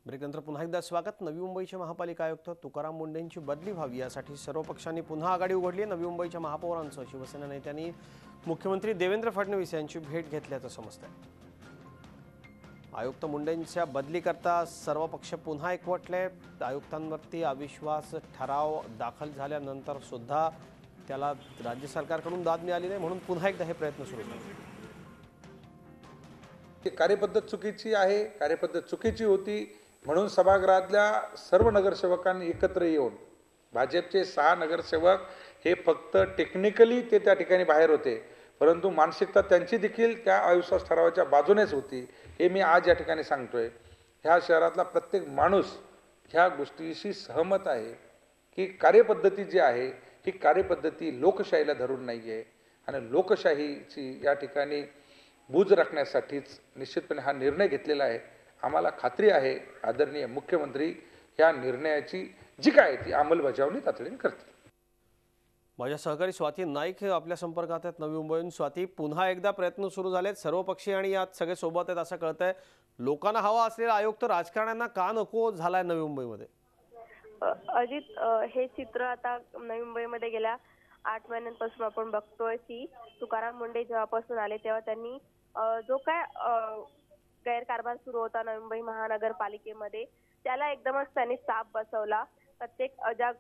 ब्रेकनंतर पुन्हा एकदा स्वागत। नवी मुंबईचे महापालिका आयुक्त तुकाराम मुंढेंची बदली व्हावी यासाठी सर्व पक्षांनी पुन्हा आघाडी उघडली आहे। नवी मुंबईच्या महापौरांसह शिवसेना नेत्यांनी मुख्यमंत्री देवेंद्र फडणवीस यांची भेट घेतल्याचं समजतंय। आयुक्त मुंढेंच्या बदलीकरता सर्व पक्ष पुन्हा एकवटले। आयुक्तांवरती अविश्वास ठराव दाखल झाल्यानंतर सुद्धा त्याला राज्य सरकारकडून दाद मिळाली नाही, म्हणून पुन्हा एकदा हे प्रयत्न सुरू झाले। कार्यपद्धत चुकीची आहे, कार्यपद्धत चुकीची होती म्हणून सभागृहातल्या सर्व नगरसेवकांनी एकत्र येऊन भाजपचे 6 नगरसेवक हे फक्त टेक्निकली ते त्या ठिकाणी बाहेर होते, परंतु मानसिकता त्यांची देखील त्या अविश्वास ठरावाच्या बाजूनेच होती। हे मी आज या ठिकाणी सांगतोय। ह्या शहरातला प्रत्येक माणूस ह्या गोष्टीशी सहमत आहे की कार्यपद्धती जी आहे ही कार्यपद्धती लोकशाहीला धरून नाही आहे आणि लोकशाहीची या ठिकाणी बूज राखण्यासाठीच निश्चितपणे हा निर्णय घेतलेला आहे। आम्हाला खात्री आहे आदरणीय मुख्यमंत्री या निर्णयाची जी काय ती अंमलबजावणी तातडीने करतील। माझ्या सहकारी स्वाती नाईक आपल्या संपर्कात आहेत नवी मुंबईहून। स्वाती, पुन्हा एकदा प्रयत्न सुरू झालेत, सर्वपक्षीय आणि यात सगळे सोबत आहेत असं कळतंय। लोकांना हवा असलेला आयुक्त राजकारण्यांना का नको झालाय नवी मुंबईमध्ये? अजित, हे चित्र आता नवी मुंबईमध्ये गेल्या 8 महिन्यांपासून आपण बघतोय की तुकाराम मुंढे जेव्हापासून आले तेव्हा त्यांनी जो काय गैरकारभार सुरू होता नवी मुंबई महानगरपालिकेमध्ये त्याला एकदमच त्यांनी चाप बसवला। प्रत्येक ज्या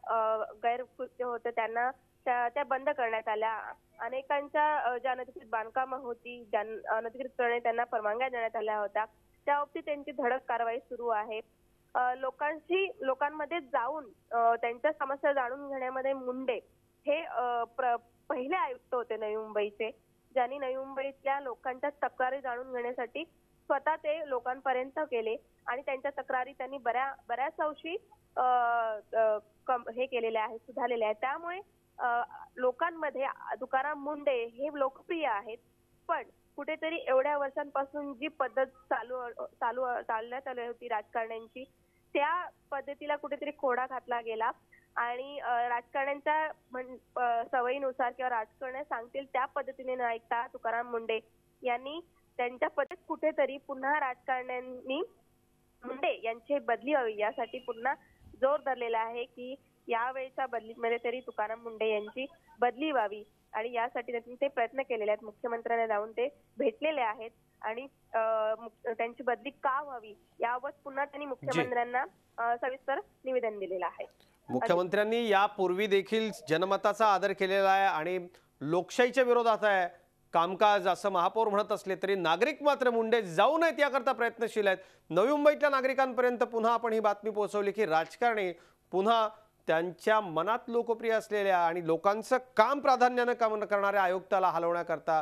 गैरकृत्य होते त्यांना त्या बंद करण्यात आल्या। अनेकांच्या ज्या अनधिकृत बांधकामं होती, ज्या अनधिकृतपणे त्यांना परवानग्या देण्यात आल्या होत्या, त्या बाबतीत त्यांची धडक कारवाई सुरू आहे। लोकांमध्ये जाऊन त्यांच्या समस्या जाणून घेण्यामध्ये मुंढे हे पहिले आयुक्त होते नवी मुंबईचे, ज्यांनी नवी मुंबईतल्या लोकांच्या तक्रारी जाणून घेण्यासाठी स्वतः ते लोकांपर्यंत गेले आणि त्यांच्या तक्रारी त्यांनी बऱ्याच अंशी हे केलेले आहे, सुधारलेले आहे। त्यामुळे लोकांमध्ये तुकाराम मुंढे हे लोकप्रिय आहेत। पण कुठेतरी एवढ्या वर्षांपासून जी पद्धत चालण्यात आली होती राजकारण्यांची, त्या पद्धतीला कुठेतरी खोडा घातला गेला आणि राजकारण्यांच्या सवयीनुसार किंवा राजकारण्या सांगतील त्या पद्धतीने न ऐकता तुकाराम मुंढे यांनी त्यांच्या पद्धत कुठेतरी पुन्हा राजकारण्यांनी मुंढे यांची बदली व्हावी यासाठी पुन्हा जोर धरलेला आहे की यावेळेच्या बदलीमध्ये तरी तुकाराम मुंढे यांची बदली व्हावी आणि यासाठी त्यांनी ते प्रयत्न केलेले आहेत। मुख्यमंत्र्यांना जाऊन ते भेटलेले आहेत आणि त्यांची बदली का व्हावी यावर पुन्हा त्यांनी मुख्यमंत्र्यांना सविस्तर निवेदन दिलेलं आहे। मुख्यमंत्र्यांनी यापूर्वी देखील जनमताचा आदर केलेला आहे आणि लोकशाहीच्या विरोधात आहे कामकाज असं महापौर म्हणत असले तरी नागरिक मात्र मुंढे जाऊ नयेत याकरता प्रयत्नशील आहेत। नवी मुंबईतल्या नागरिकांपर्यंत पुन्हा आपण ही बातमी पोहोचवली की राजकारणी पुन्हा त्यांच्या मनात लोकप्रिय असलेल्या आणि लोकांचं काम प्राधान्याने काम करणाऱ्या आयुक्ताला हलवण्याकरता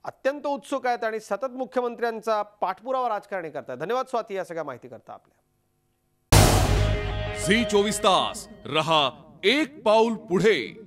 अत्यंत उत्सुक आहेत आणि सतत मुख्यमंत्र्यांचा पाठपुरावा राजकारणी करतात। धन्यवाद स्वाती या सगळ्या माहिती करता आपल्या। झी 24 तास रहा एक पाऊल पुढे।